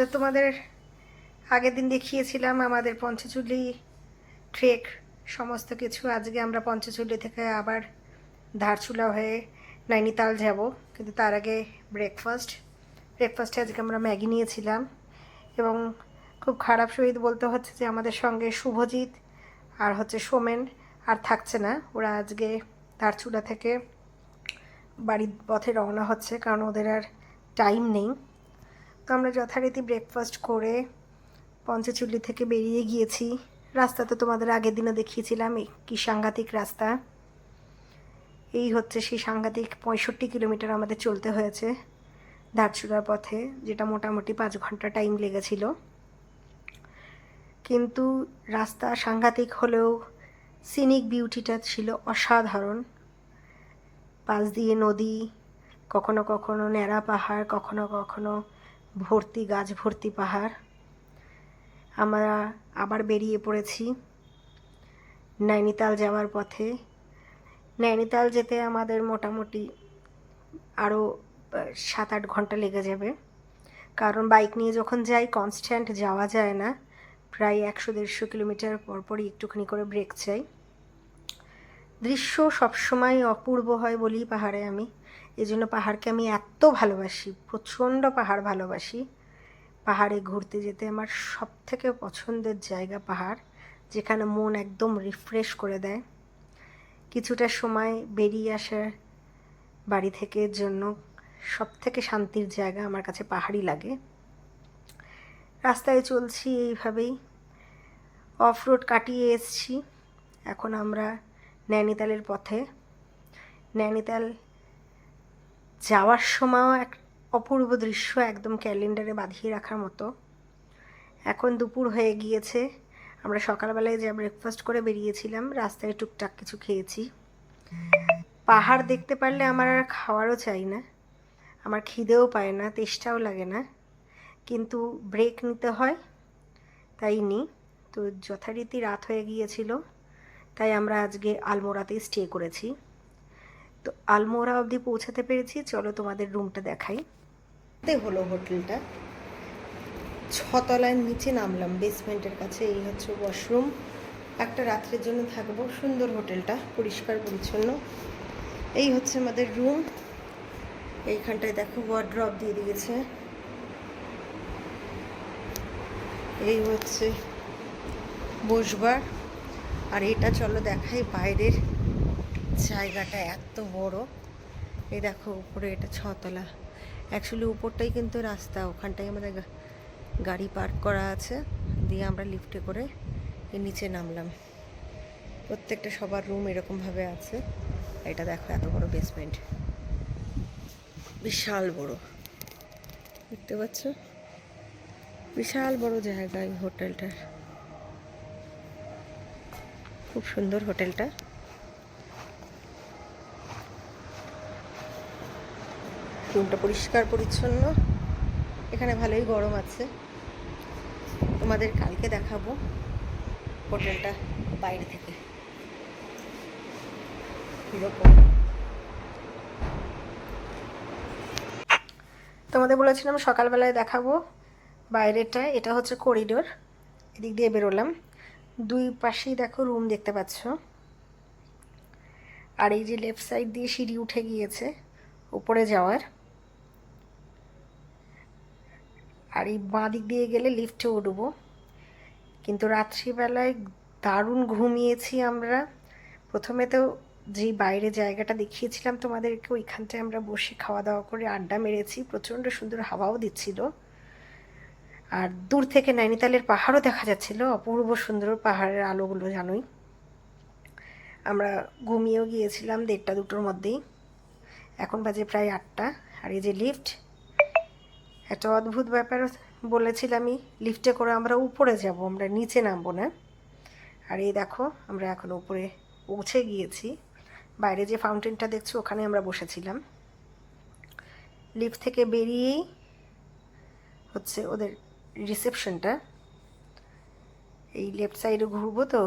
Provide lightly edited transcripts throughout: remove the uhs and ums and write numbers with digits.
তো তোমাদের আগের দিন দেখিয়েছিলাম আমাদের পঞ্চচুলি ট্রেক সমস্ত কিছু। আজকে আমরা পঞ্চচুলি থেকে আবার ধারচুলা হয়ে নৈনিতাল যাব, কিন্তু তার আগে ব্রেকফাস্টে আজকে আমরা ম্যাগি নিয়েছিলাম। এবং খুব খারাপ সহিত বলতে হচ্ছে যে আমাদের সঙ্গে শুভজিৎ আর সোমেন আর থাকছে না। ওরা আজকে ধারচুলা থেকে বাড়ির পথে রওনা হচ্ছে, কারণ ওদের আর টাইম নেই। তো আমরা যথারীতি ব্রেকফাস্ট করে পঞ্চচুল্লি থেকে বেরিয়ে গিয়েছি। রাস্তা তো তোমাদের আগের দিনও দেখিয়েছিলাম, কি সাংঘাতিক রাস্তা। এই হচ্ছে সেই সাংঘাতিক 65 কিলোমিটার আমাদের চলতে হয়েছে ধারচুলার পথে, যেটা মোটামুটি 5 ঘন্টা টাইম লেগেছিল। কিন্তু রাস্তা সাংঘাতিক হলেও সিনিক বিউটিটা ছিল অসাধারণ। পাশ দিয়ে নদী, কখনো কখনো ন্যাড়া পাহাড়, কখনো কখনো ভর্তি গাছ ভর্তি পাহাড়। আমরা আবার বেরিয়ে পড়েছি নৈনিতাল যাওয়ার পথে। নৈনিতাল যেতে আমাদের মোটামুটি আরও 7-8 ঘন্টা লেগে যাবে, কারণ বাইক নিয়ে যখন যাই কনস্ট্যান্ট যাওয়া যায় না। প্রায় 100-150 কিলোমিটার পরপরই একটুখানি করে ব্রেক চাই। দৃশ্য সবসময় অপূর্ব হয় বলি পাহাড়ে আমি, এই জন্য পাহাড়কে আমি এত ভালোবাসি, প্রচণ্ড পাহাড় ভালোবাসি। পাহাড়ে ঘুরতে যেতে আমার সবথেকে পছন্দের জায়গা পাহাড়, যেখানে মন একদম রিফ্রেশ করে দেয়। কিছুটা সময় বেরিয়ে আসার বাড়ি থেকে জন্য সবথেকে শান্তির জায়গা আমার কাছে পাহাড়ই লাগে। রাস্তায় চলছি এইভাবেই, অফ রোড কাটিয়ে এসছি। এখন আমরা নৈনিতালের পথে। নৈনিতাল যাওয়ার সময়ও এক অপূর্ব দৃশ্য, একদম ক্যালেন্ডারে বাঁধিয়ে রাখার মতো। এখন দুপুর হয়ে গিয়েছে। আমরা সকালবেলায় যা ব্রেকফাস্ট করে বেরিয়েছিলাম, রাস্তায় টুকটাক কিছু খেয়েছি। পাহাড় দেখতে পারলে আমার আর খাওয়ারও চাই না, আমার খিদেও পায় না, তেষ্টাও লাগে না, কিন্তু ব্রেক নিতে হয়, তাই নিই। তো যথারীতি রাত হয়ে গিয়েছিল, তাই আমরা আজকে আলমোড়াতেই স্টে করেছি। তো আলমোড়া অবধি পৌঁছাতে পেরেছি। চলো তোমাদের রুমটা দেখাই। হলো হোটেলটা 6 তলার নিচে নামলাম বেসমেন্টের কাছে। এই হচ্ছে ওয়াশরুম, একটা রাত্রের জন্য থাকবো। সুন্দর হোটেলটা, পরিষ্কার পরিচ্ছন্ন। এই হচ্ছে আমাদের রুম। এইখানটায় দেখো ওয়ার্ড্রপ দিয়ে দিয়েছে। এই হচ্ছে বসবার। আর এটা চলো দেখাই বাইরের জায়গাটা এত বড়। এই দেখো উপরে, এটা 6 তলা। অ্যাকচুয়ালি উপরটাই কিন্তু রাস্তা, ওখানটাই আমাদের গাড়ি পার্ক করা আছে। দিয়ে আমরা লিফটে করে এর নিচে নামলাম। প্রত্যেকটা সবার রুম এরকমভাবে আছে। এটা দেখো এত বড় বেসমেন্ট, বিশাল বড়, দেখতে পাচ্ছ? বিশাল বড় জায়গা এই হোটেলটার। খুব সুন্দর হোটেলটা। রুমটা পরিষ্কার পরিচ্ছন্ন। এখানে ভালোই গরম আছে। তোমাদের কালকে দেখাবো হোটেলটা বাইরে থেকে এরকম। তোমাদের বলেছিলাম সকালবেলায় দেখাবো বাইরেটা। এটা হচ্ছে করিডোর, এদিক দিয়ে বেরোলাম। দুই পাশেই দেখো রুম দেখতে পাচ্ছ। আর এই যে লেফট সাইড দিয়ে সিঁড়ি উঠে গিয়েছে উপরে যাওয়ার। আর এই বাঁ দিক দিয়ে গেলে লিফটে উঠবো। কিন্তু রাত্রিবেলায় দারুণ ঘুমিয়েছি আমরা। প্রথমে তো যেই বাইরে জায়গাটা দেখিয়েছিলাম তোমাদেরকে, ওইখানটায় আমরা বসে খাওয়া দাওয়া করে আড্ডা মেরেছি। প্রচণ্ড সুন্দর হাওয়াও দিচ্ছিল। আর দূর থেকে নৈনিতালের পাহাড়ও দেখা যাচ্ছিল, অপূর্ব সুন্দর পাহাড়ের আলোগুলো জানোই। আমরা ঘুমিয়েও গিয়েছিলাম 1:30-2টোর মধ্যেই। এখন বাজে প্রায় 8টা। আর এই যে লিফট, একটা অদ্ভুত ব্যাপার বলেছিলামই, লিফটে করে আমরা উপরে যাব, আমরা নিচে নামবো না। আর এই দেখো আমরা এখন উপরে পৌঁছে গিয়েছি। বাইরে যে ফাউন্টেনটা দেখছো ওখানে আমরা বসেছিলাম। লিফট থেকে বেরিয়েই হচ্ছে ওদের রিসেপশনটা। এই লেফট সাইডে ঘুরবো, তো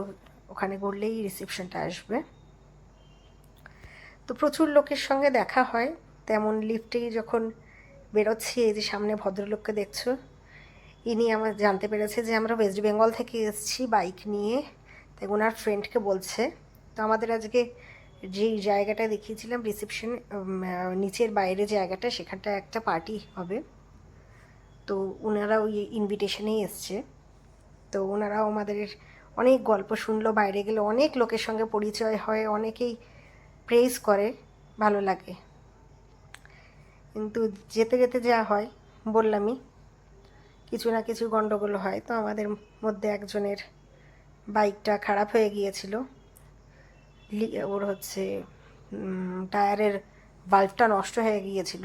ওখানে ঘুরলেই রিসেপশনটা আসবে। তো প্রচুর লোকের সঙ্গে দেখা হয়। তেমন লিফটেই যখন বেরোচ্ছি, এই যে সামনে ভদ্রলোককে দেখছো, ইনি আমার জানতে পেরেছে যে আমরা ওয়েস্ট বেঙ্গল থেকে এসেছি বাইক নিয়ে, তাই ওনার ফ্রেন্ডকে বলছে। তো আমাদের আজকে যেই জায়গাটা দেখিয়েছিলাম রিসেপশন, নিচের বাইরে জায়গাটা, সেখানটা একটা পার্টি হবে। তো ওনারা ওই ইনভিটেশনেই এসছে। তো ওনারাও আমাদের অনেক গল্প শুনলো, বাইরে গেলে অনেক লোকের সঙ্গে পরিচয় হয়, অনেকেই প্রেজ করে, ভালো লাগে। কিন্তু যেতে যেতে যা হয় বললামই, কিছু না কিছু গণ্ডগোল হয়। তো আমাদের মধ্যে একজনের বাইকটা খারাপ হয়ে গিয়েছিল, ওর হচ্ছে টায়ারের বাল্বটা নষ্ট হয়ে গিয়েছিল।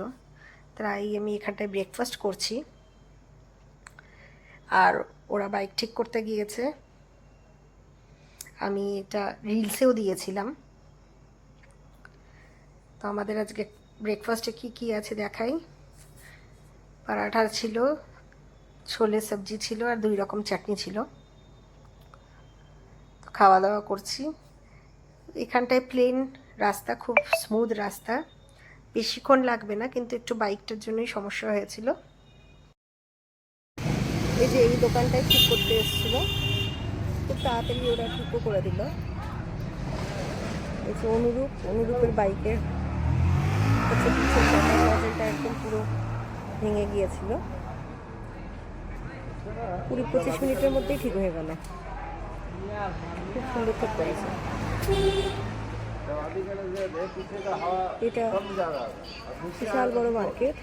তাই আমি এখানটায় ব্রেকফাস্ট করছি, আর ওরা বাইক ঠিক করতে গিয়েছে। আমি এটা রিলসেও দিয়েছিলাম। তো আমাদের আজকে ব্রেকফাস্টে কি কি আছে দেখাই। পরাঠা ছিল, ছোলে সবজি ছিল, আর 2 রকম চাটনি ছিল। তো খাওয়া দাওয়া করছি। এখানটায় প্লেন রাস্তা, খুব স্মুথ রাস্তা, বেশিক্ষণ লাগবে না, কিন্তু একটু বাইকটার জন্যই সমস্যা হয়েছিল। এই যে এই দোকানটায় ঠিক করতে এসেছিল, খুব তাড়াতাড়ি ওরা ঠিকও করে দিল। এই যে অনুরূপের বাইকের হচ্ছে পিছের নজলটা একদম পুরো ভেঙে গিয়েছিল। 20-25 মিনিটের মধ্যেই ঠিক হয়ে গেল। খুব সুন্দর ঠিক করেছে। এটা বিশাল বড় মার্কেট,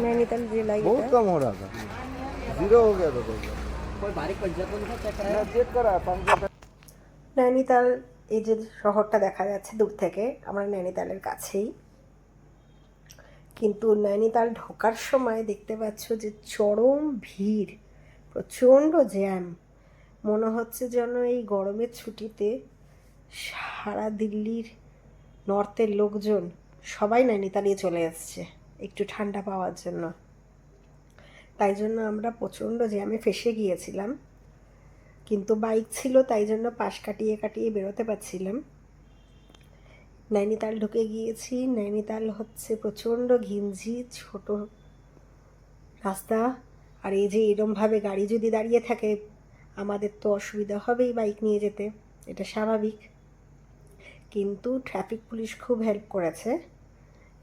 नैनीताल जिला। बहुत कम हो रहा था, 0 हो गया था नैनीताल এই যে শহরটা দেখা যাচ্ছে দূর থেকে, আমরা নৈনিতালের কাছেই। কিন্তু নৈনিতাল ঢোকার সময় দেখতে পাচ্ছ যে চরম ভিড়, প্রচণ্ড জ্যাম। মনে হচ্ছে যেন এই গরমের ছুটিতে সারা দিল্লির নর্থের লোকজন সবাই নৈনিতালে চলে আসছে একটু ঠান্ডা পাওয়ার জন্য। তাই জন্য আমরা প্রচণ্ড জ্যামে ফেসে গিয়েছিলাম, কিন্তু বাইক ছিল তাই জন্য পাশ কাটিয়ে কাটিয়ে বেরোতে পারছিলাম। নৈনিতাল ঢুকে গিয়েছি। নৈনিতাল হচ্ছে প্রচণ্ড ঘিঞ্জি ছোট রাস্তা, আর এই যে এরমভাবে গাড়ি যদি দাঁড়িয়ে থাকে আমাদের তো অসুবিধা হবেই বাইক নিয়ে যেতে, এটা স্বাভাবিক। কিন্তু ট্রাফিক পুলিশ খুব হেল্প করেছে।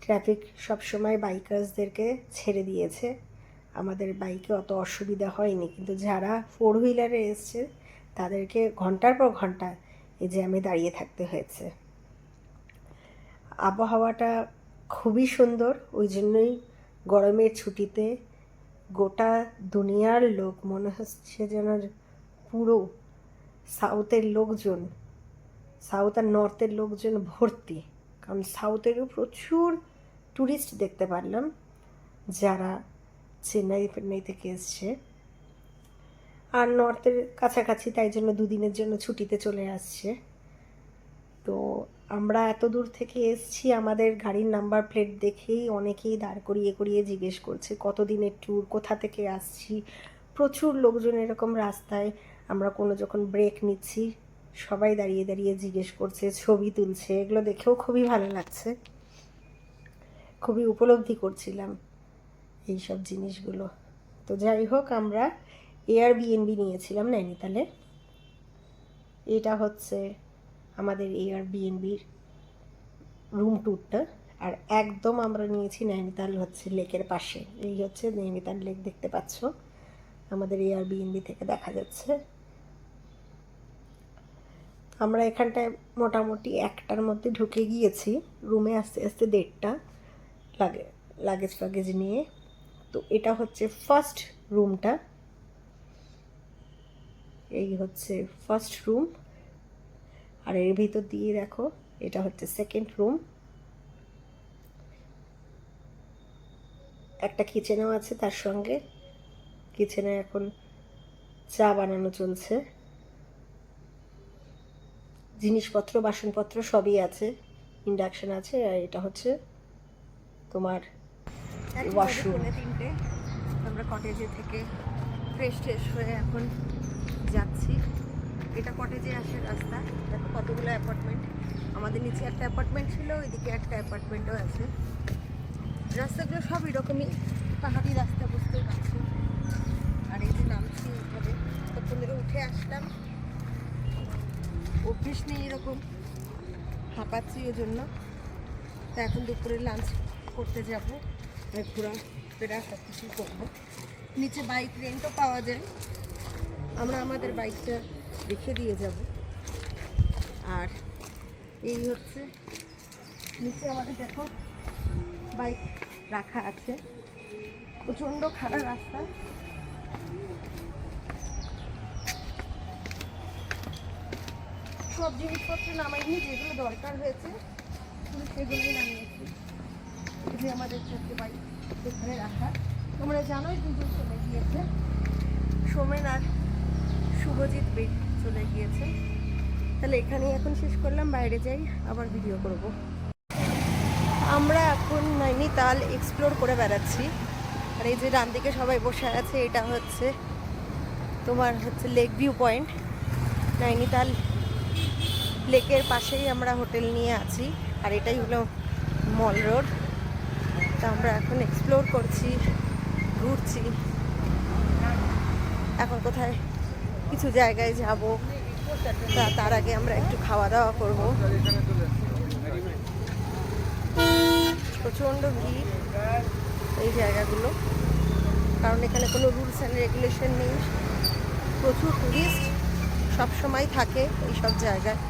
ট্রাফিক সবসময় বাইকার্সদেরকে ছেড়ে দিয়েছে, আমাদের বাইকে অত অসুবিধা হয়নি। কিন্তু যারা 4 হুইলারে এসছে তাদেরকে ঘন্টার পর ঘন্টা এই জ্যামে দাঁড়িয়ে থাকতে হয়েছে। আবহাওয়াটা খুবই সুন্দর, ওই জন্যই গরমের ছুটিতে গোটা দুনিয়ার লোক, মনে হচ্ছে যেন পুরো সাউথের লোকজন, সাউথ আর নর্থের লোকজন ভর্তি। কারণ সাউথেরও প্রচুর ট্যুরিস্ট দেখতে পারলাম, যারা চেন্নাই থেকে এসছে, আর নর্থের কাছাকাছি, তাই জন্য 2 দিনের জন্য ছুটিতে চলে আসছে। তো আমরা এত দূর থেকে এসছি, আমাদের গাড়ির নাম্বার প্লেট দেখেই অনেকেই দাঁড় করিয়ে করিয়ে জিজ্ঞেস করছে কত দিনের ট্যুর, কোথা থেকে আসছি। প্রচুর লোকজন এরকম রাস্তায়, আমরা কোনো যখন ব্রেক নিচ্ছি সবাই দাঁড়িয়ে দাঁড়িয়ে জিজ্ঞেস করছে, ছবি তুলছে। এগুলো দেখেও খুবই ভালো লাগছে, খুবই উপলব্ধি করছিলাম এইসব জিনিসগুলো। তো যাই হোক, আমরা এয়ারবিএনবি নিয়েছিলাম নৈনিতালে। এটা হচ্ছে আমাদের এয়ারবিএনবির রুম ট্যুরটা, আর একদম আমরা নিয়েছি নৈনিতাল হচ্ছে লেকের পাশে। এই হচ্ছে নৈনিতাল লেক, দেখতে পাচ্ছ আমাদের এয়ারবিএনবি থেকে দেখা যাচ্ছে। আমরা এখানটায় মোটামুটি 1টার মধ্যে ঢুকে গিয়েছি, রুমে আস্তে আস্তে 1:30টা লাগেজ নিয়ে। তো এটা হচ্ছে ফার্স্ট রুমটা, এই হচ্ছে ফার্স্ট রুম, আর এর ভিতর দিয়ে দেখো এটা হচ্ছে সেকেন্ড রুম। একটা কিচেনও আছে তার সঙ্গে, কিচেনে এখন চা বানানো চলছে, জিনিসপত্র বাসনপত্র সবই আছে, ইন্ডাকশন আছে। আর এটা হচ্ছে তোমার ওয়াশরুম। 3:30 আমরা কটেজে থেকে ফ্রেশ হয়ে এখন যাচ্ছি। এটা কটেজে আসার রাস্তা, দেখো কতগুলো অ্যাপার্টমেন্ট। আমাদের নিচে একটা অ্যাপার্টমেন্ট ছিল, ওইদিকে একটা অ্যাপার্টমেন্টও আছে। রাস্তাগুলো সব এরকমই পাহাড়ি রাস্তা, বুঝতেই পারছি। আর এই যে নামছি এইভাবে, তখন ধরে উঠে আসলাম, অভ্যেস নেই এরকম, হাঁপাচ্ছি ওই জন্য। তা এখন দুপুরে লাঞ্চ করতে যাব, ঘোরা ফেরা সব কিছু করবো। নিচে বাইক রেন্টও পাওয়া যায়, আমরা আমাদের বাইকটা রেখে দিয়ে যাব। আর এই হচ্ছে নিচে আমাদের দেখো বাইক রাখা আছে, প্রচণ্ড খারাপ রাস্তা। সব জিনিসপত্র নামাইনি, যেগুলো দরকার হয়েছে শুধু সেগুলোই নামিয়েছি। এই যে আমাদের ছোট্ট বাইক এখানে রাখা। তোমরা জানোই দুজন চলে গিয়েছে, সোমেন আর শুভজিৎ চলে গিয়েছে। তাহলে এখানেই এখন শেষ করলাম, বাইরে যাই আবার ভিডিও করব। আমরা এখন নৈনিতাল এক্সপ্লোর করে বেড়াচ্ছি। আর এই যে ডান দিকে সবাই বসে আছে, এটা হচ্ছে তোমার হচ্ছে লেক ভিউ পয়েন্ট। নৈনিতাল লেকের পাশেই আমরা হোটেল নিয়ে আছি, আর এটাই হলো মল রোড। তা আমরা এখন এক্সপ্লোর করছি, ঘুরছি। এখন কোথায় কিছু জায়গায় যাব, তার আগে আমরা একটু খাওয়া দাওয়া করব। প্রচণ্ড ভিড় এই জায়গাগুলো, কারণ এখানে কোনো রুলস অ্যান্ড রেগুলেশন নেই। প্রচুর টুরিস্ট সবসময় থাকে এই সব জায়গায়।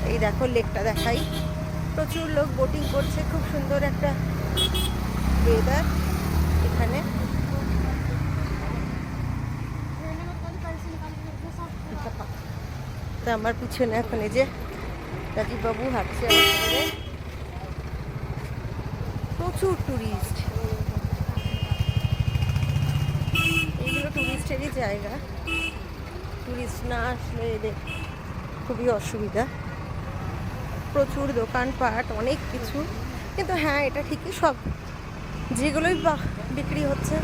এই দেখো লেকটা দেখাই, প্রচুর লোক বোটিং করছে, খুব সুন্দর একটা ওয়েদার এখানে। তো আমার পিছনে এখন এই যে রাজীব বাবু হাঁটছে আমার সঙ্গে। প্রচুর টুরিস্ট, এইগুলো টুরিস্টেরই জায়গা। টুরিস্ট না আসলে এদের খুবই অসুবিধা। প্রচুর দোকানপাট, অনেক কিছু। কিন্তু হ্যাঁ, এটা ঠিকই, সব যেগুলোই বিক্রি হচ্ছে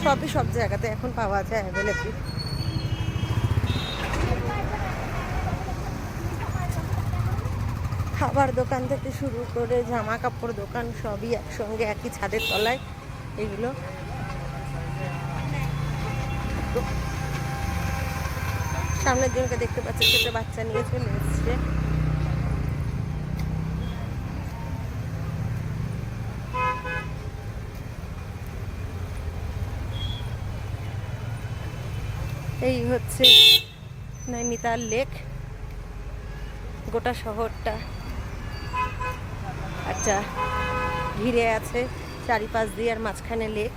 সবই সব জায়গাতে এখন পাওয়া যায় অ্যাভেলেবল। খাবার দোকান থেকে শুরু করে জামা কাপড় দোকান সবই একসঙ্গে একই ছাদের তলায় এগুলো। সামনের জনকে দেখতে পাচ্ছি, ছোট বাচ্চা নিয়ে চলে এসছে। এই হচ্ছে নৈনিতাল লেক, গোটা শহরটা আচ্ছা ঘিরে আছে চারিপাশ দিয়ে, আর মাঝখানে লেক।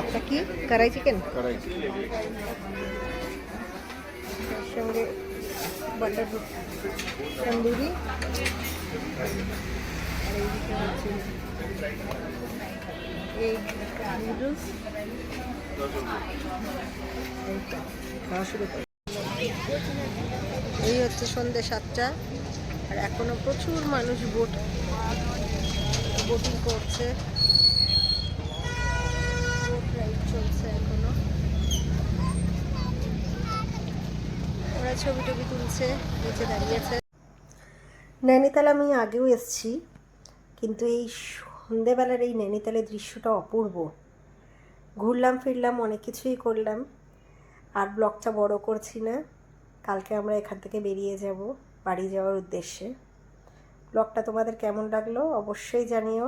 এটা কি কড়াই চিকেন, সঙ্গে বাটার তন্দুরি, আর এইদিকে হচ্ছে এই নুডলস। খাওয়া শুরু করি। এই হচ্ছে সন্ধ্যে 7টা, আর এখনো প্রচুর মানুষ বোটিং করছে, বোট রাইড চলছে এখনো। ওরা ছবি টবি তুলছে, নিচে দাঁড়িয়েছে। নৈনিতাল আমি আগেও এসেছি, কিন্তু এই সন্ধেবেলার এই নৈনিতালের দৃশ্যটা অপূর্ব। ঘুরলাম ফিরলাম, অনেক কিছুই করলাম, আর ব্লগটা বড় করছি না। কালকে আমরা এখান থেকে বেরিয়ে যাব বাড়ি যাওয়ার উদ্দেশ্যে। ব্লগটা তোমাদের কেমন লাগলো অবশ্যই জানিও।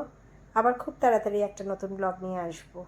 আবার খুব তাড়াতাড়ি একটা নতুন ব্লগ নিয়ে আসবো।